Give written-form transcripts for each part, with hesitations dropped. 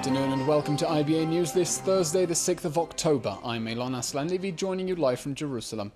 afternoon and welcome to IBA News this Thursday, the 6th of October. I'm Elon Aslan-Levy, joining you live from Jerusalem.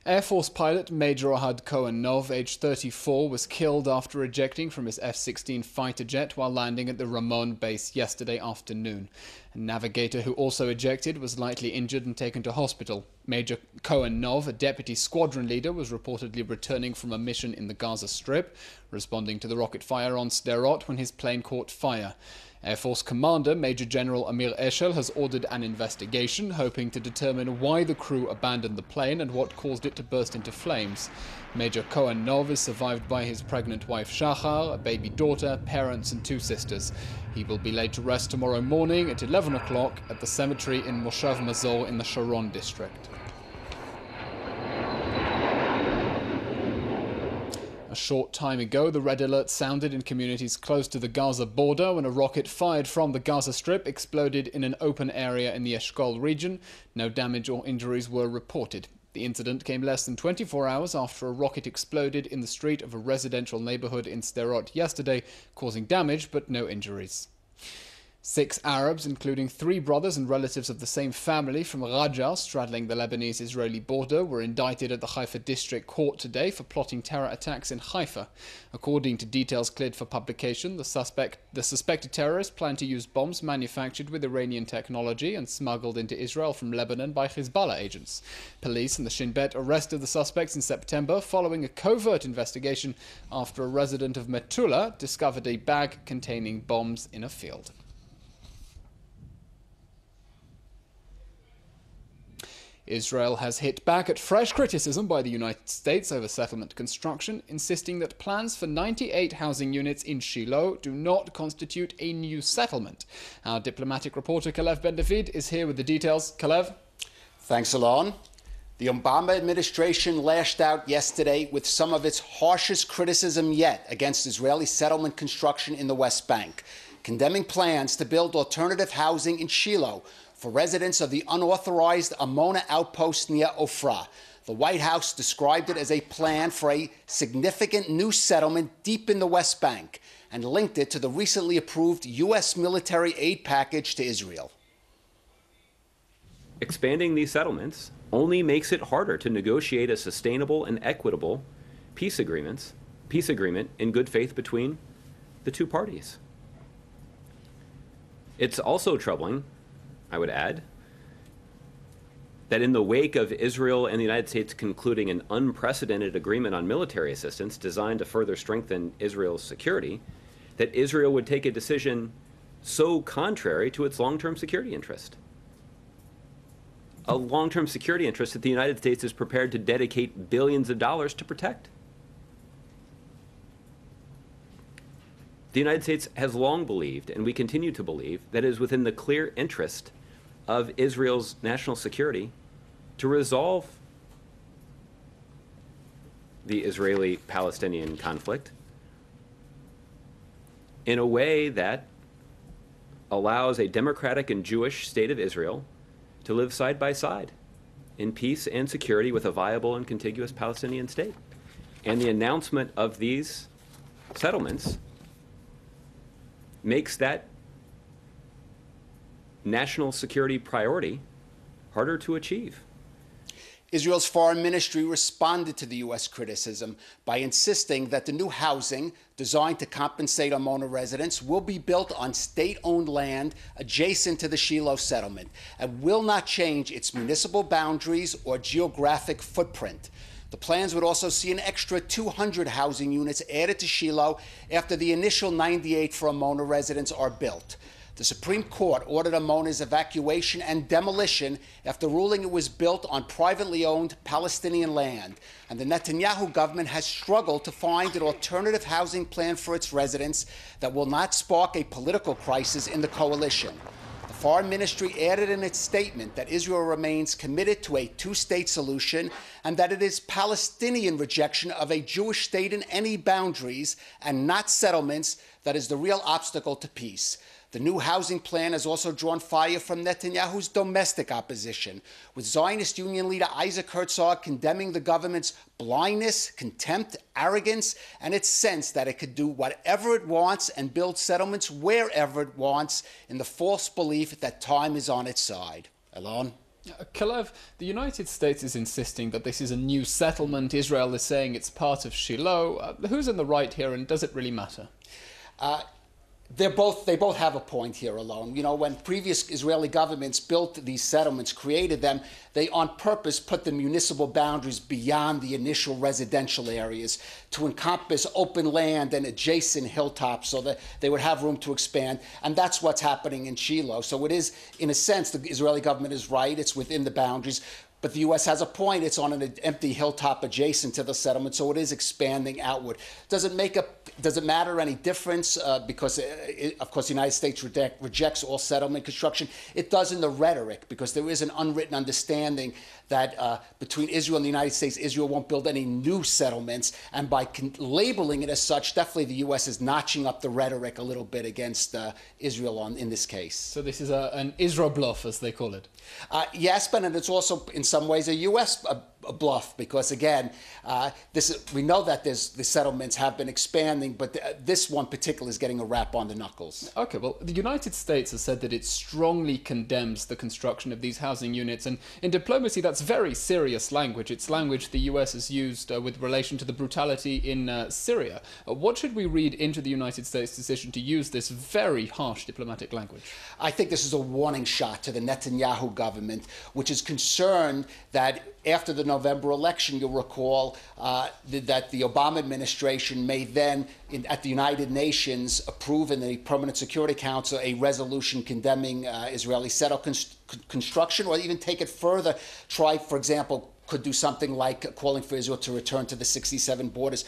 Air Force pilot Major Ohad Cohen-Nov, aged 34, was killed after ejecting from his F-16 fighter jet while landing at the Ramon base yesterday afternoon. A navigator who also ejected was lightly injured and taken to hospital. Major Cohen-Nov, a deputy squadron leader, was reportedly returning from a mission in the Gaza Strip, responding to the rocket fire on Sderot when his plane caught fire. Air Force Commander Major General Amir Eshel has ordered an investigation, hoping to determine why the crew abandoned the plane and what caused it to burst into flames. Major Cohen-Nov is survived by his pregnant wife Shachar, a baby daughter, parents and two sisters. He will be laid to rest tomorrow morning at 11 o'clock at the cemetery in Moshav Mazor in the Sharon district. A short time ago, the red alert sounded in communities close to the Gaza border when a rocket fired from the Gaza Strip exploded in an open area in the Eshkol region. No damage or injuries were reported. The incident came less than 24 hours after a rocket exploded in the street of a residential neighborhood in Sderot yesterday, causing damage but no injuries. 6 Arabs, including 3 brothers and relatives of the same family from Rajah, straddling the Lebanese-Israeli border, were indicted at the Haifa District Court today for plotting terror attacks in Haifa. According to details cleared for publication, the suspected terrorists plan to use bombs manufactured with Iranian technology and smuggled into Israel from Lebanon by Hezbollah agents. Police and the Shin Bet arrested the suspects in September following a covert investigation after a resident of Metula discovered a bag containing bombs in a field. Israel has hit back at fresh criticism by the United States over settlement construction, insisting that plans for 98 housing units in Shiloh do not constitute a new settlement. Our diplomatic reporter Kalev Ben-David is here with the details. Kalev? Thanks, Alon. The Obama administration lashed out yesterday with some of its harshest criticism yet against Israeli settlement construction in the West Bank, condemning plans to build alternative housing in Shiloh for residents of the unauthorized Amona outpost near Ofra. The White House described it as a plan for a significant new settlement deep in the West Bank and linked it to the recently approved U.S. military aid package to Israel. Expanding these settlements only makes it harder to negotiate a sustainable and equitable peace agreement in good faith between the two parties. It's also troubling, I would add, that in the wake of Israel and the United States concluding an unprecedented agreement on military assistance designed to further strengthen Israel's security, that Israel would take a decision so contrary to its long-term security interest. A long-term security interest that the United States is prepared to dedicate billions of dollars to protect. The United States has long believed, and we continue to believe, that it is within the clear interest of Israel's national security to resolve the Israeli-Palestinian conflict in a way that allows a democratic and Jewish state of Israel to live side by side in peace and security with a viable and contiguous Palestinian state. And the announcement of these settlements makes that national security priority harder to achieve. Israel's foreign ministry responded to the U.S. criticism by insisting that the new housing designed to compensate Amona residents will be built on state-owned land adjacent to the Shiloh settlement and will not change its municipal boundaries or geographic footprint. The plans would also see an extra 200 housing units added to Shiloh after the initial 98 for Amona residents are built. The Supreme Court ordered Amona's evacuation and demolition after ruling it was built on privately owned Palestinian land. And the Netanyahu government has struggled to find an alternative housing plan for its residents that will not spark a political crisis in the coalition. The Foreign Ministry added in its statement that Israel remains committed to a two-state solution and that it is Palestinian rejection of a Jewish state in any boundaries and not settlements that is the real obstacle to peace. The new housing plan has also drawn fire from Netanyahu's domestic opposition, with Zionist Union leader Isaac Herzog condemning the government's blindness, contempt, arrogance, and its sense that it could do whatever it wants and build settlements wherever it wants, in the false belief that time is on its side. Alon? Kalev, the United States is insisting that this is a new settlement. Israel is saying it's part of Shiloh. Who's in the right here, and does it really matter? They both have a point here, Alon. You know, when previous Israeli governments built these settlements, created them, they on purpose put the municipal boundaries beyond the initial residential areas to encompass open land and adjacent hilltops so that they would have room to expand. And that's what's happening in Shiloh. So it is, in a sense, the Israeli government is right. It's within the boundaries. But the U.S. has a point. It's on an empty hilltop adjacent to the settlement, so it is expanding outward. Does it matter any difference? Because, of course, the United States rejects all settlement construction. It does in the rhetoric, because there is an unwritten understanding that between Israel and the United States, Israel won't build any new settlements. And by labeling it as such, definitely the U.S. is notching up the rhetoric a little bit against Israel in this case. So this is an Israel bluff, as they call it. Yes, but it's also in some ways a U.S. bluff, because again, we know that the settlements have been expanding, but this one particularly is getting a rap on the knuckles. Okay, well, the United States has said that it strongly condemns the construction of these housing units, and in diplomacy that's very serious language. It's language the US has used with relation to the brutality in Syria. What should we read into the United States' decision to use this very harsh diplomatic language? I think this is a warning shot to the Netanyahu government, which is concerned that after the November election, you'll recall that the Obama administration may then, at the United Nations, approve in the Permanent Security Council a resolution condemning Israeli construction, or even take it further, try, for example, could do something like calling for Israel to return to the 67 borders.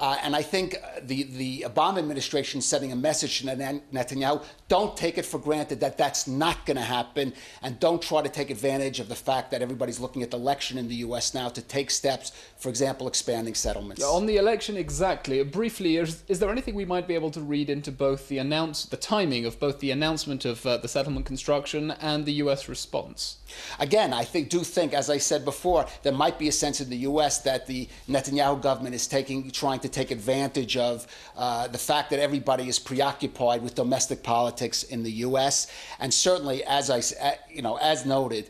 And I think the Obama administration is sending a message to Netanyahu: don't take it for granted that that's not going to happen, and don't try to take advantage of the fact that everybody's looking at the election in the U.S. now to take steps, for example, expanding settlements. On the election, exactly. Briefly, is there anything we might be able to read into both the timing of both the announcement of the settlement construction and the U.S. response? Again, I do think, as I said before, there might be a sense in the U.S. that the Netanyahu government is trying to take advantage of the fact that everybody is preoccupied with domestic politics in the U.S. And certainly, as noted,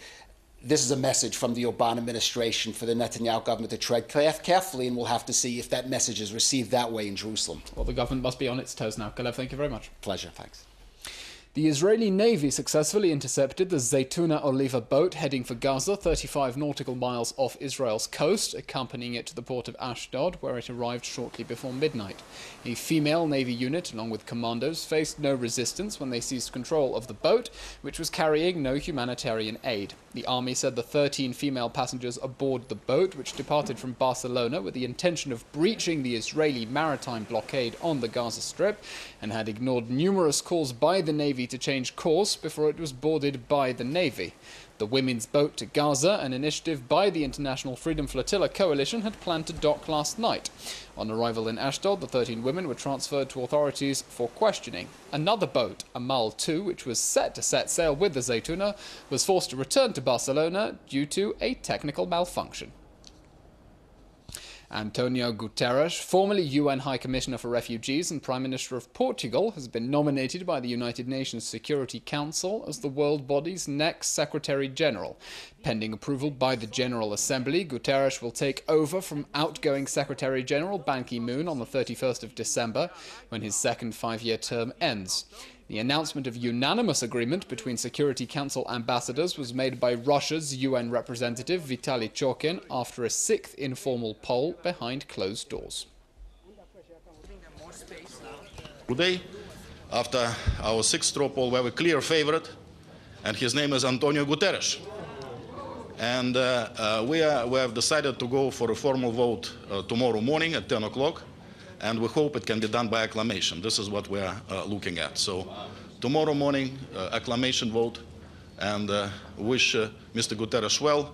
this is a message from the Obama administration for the Netanyahu government to tread carefully, and we'll have to see if that message is received that way in Jerusalem. Well, the government must be on its toes now. Kalev, thank you very much. Pleasure, thanks. The Israeli Navy successfully intercepted the Zaytuna Oliva boat heading for Gaza, 35 nautical miles off Israel's coast, accompanying it to the port of Ashdod, where it arrived shortly before midnight. A female Navy unit, along with commandos, faced no resistance when they seized control of the boat, which was carrying no humanitarian aid. The army said the 13 female passengers aboard the boat, which departed from Barcelona with the intention of breaching the Israeli maritime blockade on the Gaza Strip, and had ignored numerous calls by the Navy to change course before it was boarded by the Navy. The Women's Boat to Gaza, an initiative by the International Freedom Flotilla Coalition, had planned to dock last night. On arrival in Ashdod, the 13 women were transferred to authorities for questioning. Another boat, Amal 2, which was set to set sail with the Zaytuna, was forced to return to Barcelona due to a technical malfunction. Antonio Gutierrez, formerly UN High Commissioner for Refugees and Prime Minister of Portugal, has been nominated by the United Nations Security Council as the world body's next Secretary-General. Pending approval by the General Assembly, Gutierrez will take over from outgoing Secretary-General Ban Ki-moon on the 31st of December, when his second five-year term ends. The announcement of unanimous agreement between Security Council ambassadors was made by Russia's UN representative Vitaly Chokin after a sixth informal poll behind closed doors. Today, after our sixth straw poll, we have a clear favorite, and his name is Antonio Gutierrez. And we have decided to go for a formal vote tomorrow morning at 10 o'clock. And we hope it can be done by acclamation. This is what we are looking at. So tomorrow morning, acclamation vote, and wish Mr. Gutierrez well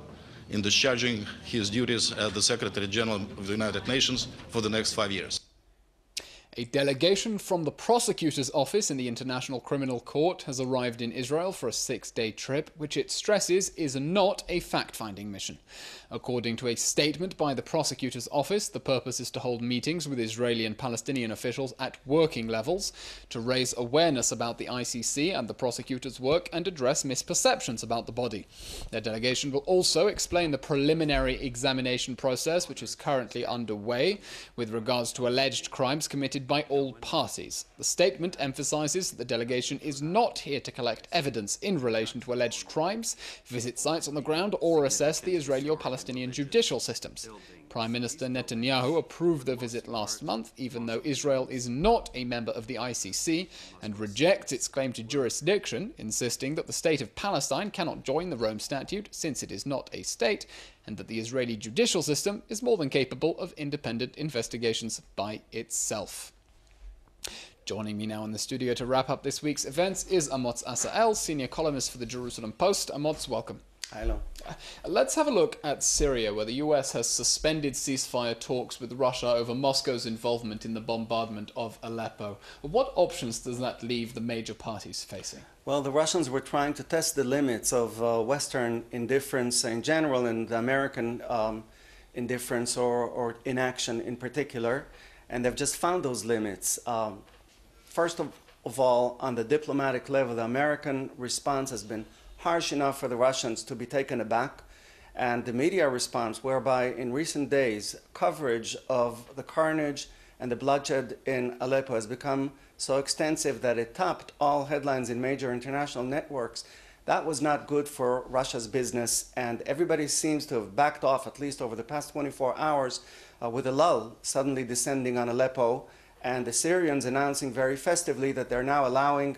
in discharging his duties as the Secretary General of the United Nations for the next 5 years. A delegation from the prosecutor's office in the International Criminal Court has arrived in Israel for a 6-day trip, which it stresses is not a fact-finding mission. According to a statement by the prosecutor's office, the purpose is to hold meetings with Israeli and Palestinian officials at working levels, to raise awareness about the ICC and the prosecutor's work and address misperceptions about the body. Their delegation will also explain the preliminary examination process, which is currently underway, with regards to alleged crimes committed by all parties. The statement emphasizes that the delegation is not here to collect evidence in relation to alleged crimes, visit sites on the ground, or assess the Israeli or Palestinian judicial systems. Prime Minister Netanyahu approved the visit last month, even though Israel is not a member of the ICC and rejects its claim to jurisdiction, insisting that the state of Palestine cannot join the Rome Statute since it is not a state, and that the Israeli judicial system is more than capable of independent investigations by itself. Joining me now in the studio to wrap up this week's events is Amotz Asael, senior columnist for the Jerusalem Post. Amotz, welcome. Hello. Let's have a look at Syria, where the US has suspended ceasefire talks with Russia over Moscow's involvement in the bombardment of Aleppo. What options does that leave the major parties facing? Well, the Russians were trying to test the limits of Western indifference in general and American indifference or inaction in particular, and they've just found those limits. First of all, on the diplomatic level, the American response has been harsh enough for the Russians to be taken aback, and the media response, whereby in recent days coverage of the carnage and the bloodshed in Aleppo has become so extensive that it topped all headlines in major international networks, that was not good for Russia's business, and everybody seems to have backed off, at least over the past 24 hours, with a lull suddenly descending on Aleppo, and the Syrians announcing very festively that they're now allowing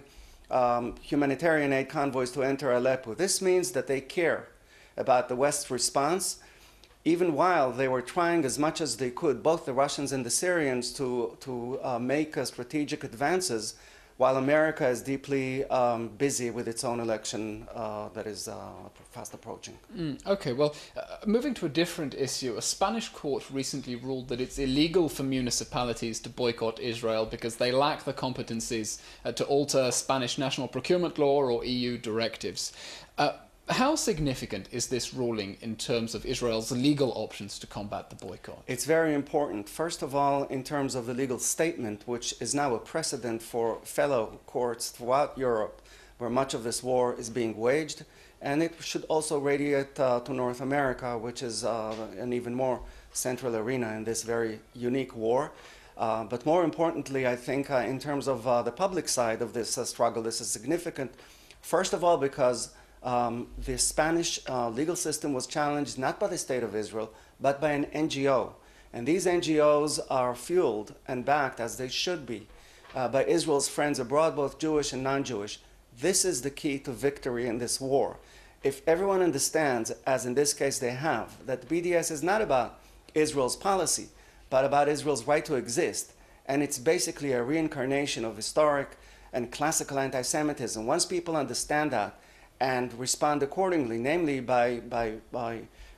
humanitarian aid convoys to enter Aleppo. This means that they care about the West's response, even while they were trying as much as they could, both the Russians and the Syrians, to make strategic advances, while America is deeply busy with its own election that is fast approaching. Okay, well, moving to a different issue, a Spanish court recently ruled that it's illegal for municipalities to boycott Israel because they lack the competencies to alter Spanish national procurement law or EU directives. How significant is this ruling in terms of Israel's legal options to combat the boycott? It's very important. First of all, in terms of the legal statement, which is now a precedent for fellow courts throughout Europe, where much of this war is being waged, and it should also radiate to North America, which is an even more central arena in this very unique war. But more importantly, I think in terms of the public side of this struggle, this is significant. First of all, because the Spanish legal system was challenged not by the State of Israel, but by an NGO. And these NGOs are fueled and backed, as they should be, by Israel's friends abroad, both Jewish and non-Jewish. This is the key to victory in this war. If everyone understands, as in this case they have, that BDS is not about Israel's policy, but about Israel's right to exist, and it's basically a reincarnation of historic and classical anti-Semitism. Once people understand that, and respond accordingly, namely by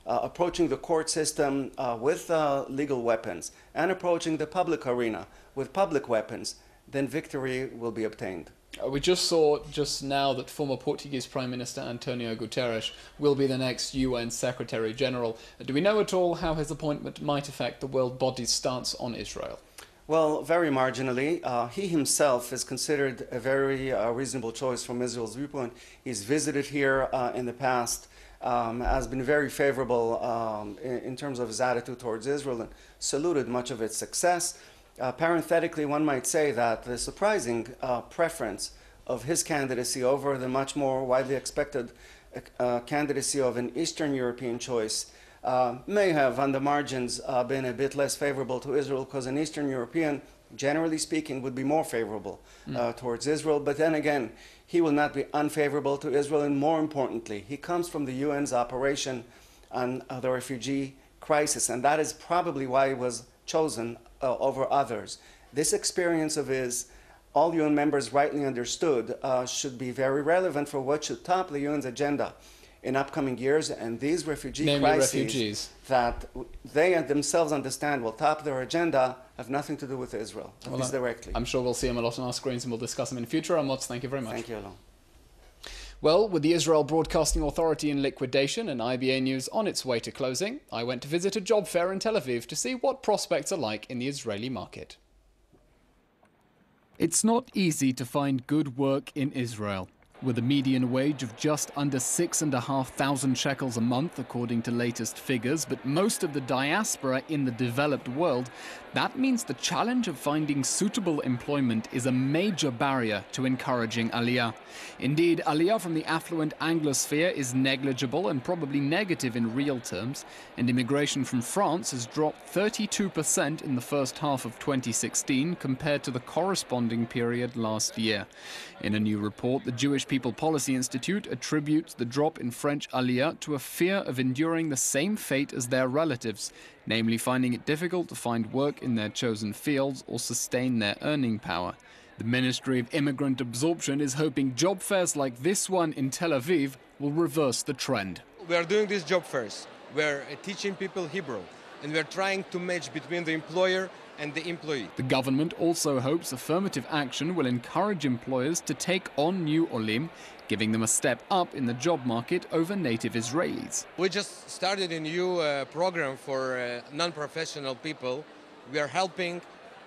approaching the court system with legal weapons and approaching the public arena with public weapons, then victory will be obtained. We just saw just now that former Portuguese Prime Minister Antonio Gutierrez will be the next UN Secretary General. Do we know at all how his appointment might affect the world body's stance on Israel? Well, very marginally. He himself is considered a very reasonable choice from Israel's viewpoint. He's visited here in the past, has been very favorable in terms of his attitude towards Israel and saluted much of its success. Parenthetically, one might say that the surprising preference of his candidacy over the much more widely expected candidacy of an Eastern European choice may have, on the margins, been a bit less favorable to Israel, because an Eastern European, generally speaking, would be more favorable towards Israel. But then again, he will not be unfavorable to Israel, and more importantly, he comes from the UN's operation on the refugee crisis, and that is probably why he was chosen over others. This experience of his, all UN members rightly understood, should be very relevant for what should top the UN's agenda in upcoming years, and these refugee Namely crises refugees. that they themselves understand will top their agenda have nothing to do with Israel, at least directly. I'm sure we'll see them a lot on our screens and we'll discuss them in future. Amos, thank you very much. Thank you, Alon. Well, with the Israel Broadcasting Authority in liquidation and IBA News on its way to closing, I went to visit a job fair in Tel Aviv to see what prospects are like in the Israeli market. It's not easy to find good work in Israel. With a median wage of just under 6,500 shekels a month, according to latest figures, but most of the diaspora in the developed world, that means the challenge of finding suitable employment is a major barrier to encouraging Aliyah. Indeed, Aliyah from the affluent Anglosphere is negligible and probably negative in real terms, and immigration from France has dropped 32% in the first half of 2016 compared to the corresponding period last year. In a new report, the Jewish People Policy Institute attributes the drop in French Aliyah to a fear of enduring the same fate as their relatives, namely finding it difficult to find work in their chosen fields or sustain their earning power. The Ministry of Immigrant Absorption is hoping job fairs like this one in Tel Aviv will reverse the trend. We are doing these job fairs. We're teaching people Hebrew, and we're trying to match between the employer and the employee. The government also hopes affirmative action will encourage employers to take on new Olim, giving them a step up in the job market over native Israelis. We just started a new program for non-professional people. We are helping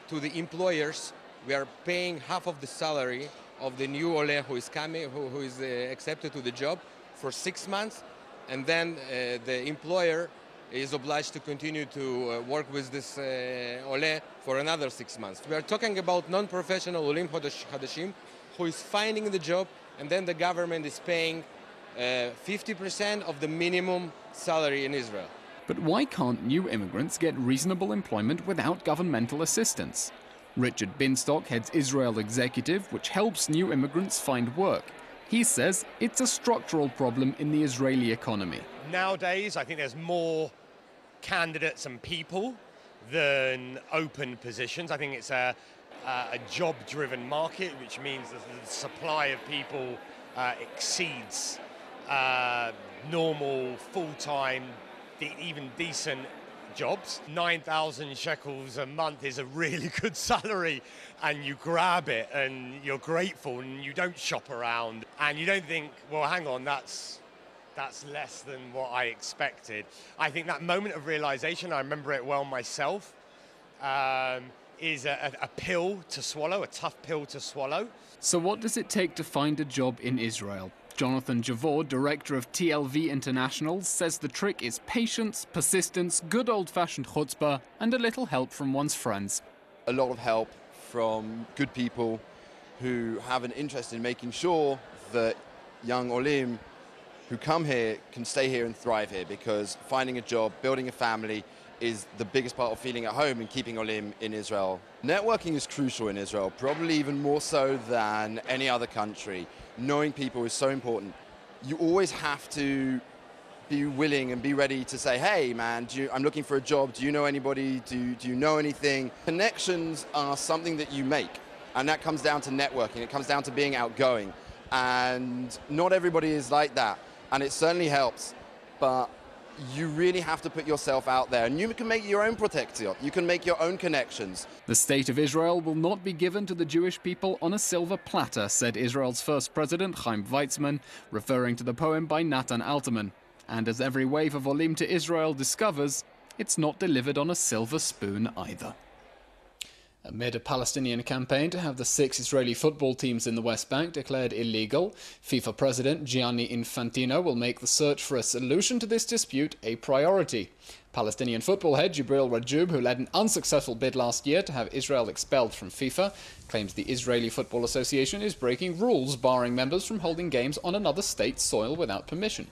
to the employers. We are paying half of the salary of the new Ole who is coming, who is accepted to the job for 6 months, and then the employer is obliged to continue to work with this Ole for another 6 months. We are talking about non-professional Olim Hadashim who is finding the job, and then the government is paying 50% of the minimum salary in Israel. But why can't new immigrants get reasonable employment without governmental assistance? Richard Binstock heads Israel Executive, which helps new immigrants find work. He says it's a structural problem in the Israeli economy. Nowadays, I think there's more candidates and people than open positions. I think it's a job-driven market, which means that the supply of people exceeds normal, full-time, even decent jobs. 9,000 shekels a month is a really good salary, and you grab it and you're grateful and you don't shop around and you don't think, well, hang on, that's less than what I expected. I think that moment of realization, I remember it well myself, is a pill to swallow, a tough pill to swallow. So what does it take to find a job in Israel? Jonathan Javor, director of TLV International, says the trick is patience, persistence, good old-fashioned chutzpah, and a little help from one's friends. A lot of help from good people who have an interest in making sure that young Olim who come here can stay here and thrive here, because finding a job, building a family is the biggest part of feeling at home and keeping Olim in Israel. Networking is crucial in Israel, probably even more so than any other country. Knowing people is so important. You always have to be willing and be ready to say, hey man, I'm looking for a job, do you know anybody, do you know anything? Connections are something that you make, and that comes down to networking, it comes down to being outgoing, and not everybody is like that, and it certainly helps, but you really have to put yourself out there, and you can make your own protection. You can make your own connections. The state of Israel will not be given to the Jewish people on a silver platter, said Israel's first president, Chaim Weizmann, referring to the poem by Natan Alterman. And as every wave of Olim to Israel discovers, it's not delivered on a silver spoon either. Amid a Palestinian campaign to have the 6 Israeli football teams in the West Bank declared illegal, FIFA President Gianni Infantino will make the search for a solution to this dispute a priority. Palestinian football head Jibril Rajoub, who led an unsuccessful bid last year to have Israel expelled from FIFA, claims the Israeli Football Association is breaking rules barring members from holding games on another state's soil without permission.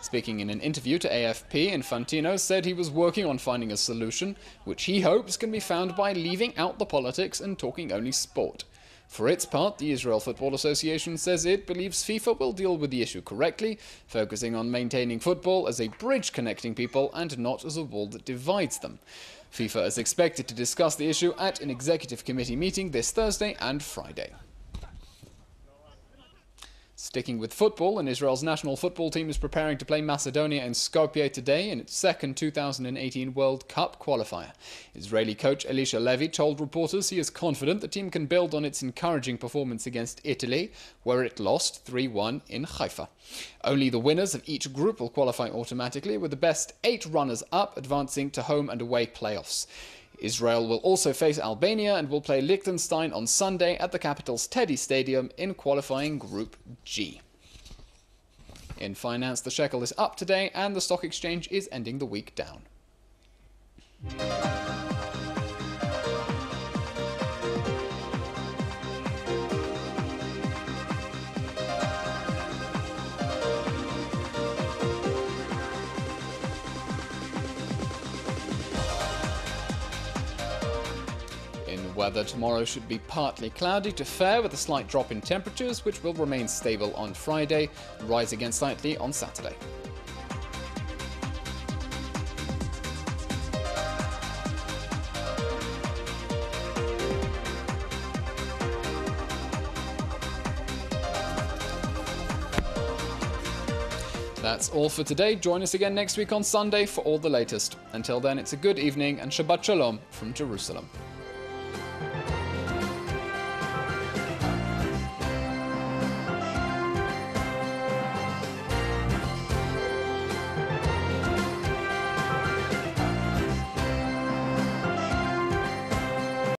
Speaking in an interview to AFP, Infantino said he was working on finding a solution, which he hopes can be found by leaving out the politics and talking only sport. For its part, the Israel Football Association says it believes FIFA will deal with the issue correctly, focusing on maintaining football as a bridge connecting people and not as a wall that divides them. FIFA is expected to discuss the issue at an executive committee meeting this Thursday and Friday. Sticking with football, and Israel's national football team is preparing to play Macedonia in Skopje today in its second 2018 World Cup qualifier. Israeli coach Elisha Levy told reporters he is confident the team can build on its encouraging performance against Italy, where it lost 3-1 in Haifa. Only the winners of each group will qualify automatically, with the best 8 runners-up advancing to home and away playoffs. Israel will also face Albania and will play Liechtenstein on Sunday at the capital's Teddy Stadium in qualifying Group G. In finance, the shekel is up today and the stock exchange is ending the week down. Weather tomorrow should be partly cloudy to fair with a slight drop in temperatures, which will remain stable on Friday and rise again slightly on Saturday. That's all for today. Join us again next week on Sunday for all the latest. Until then, it's a good evening and Shabbat Shalom from Jerusalem.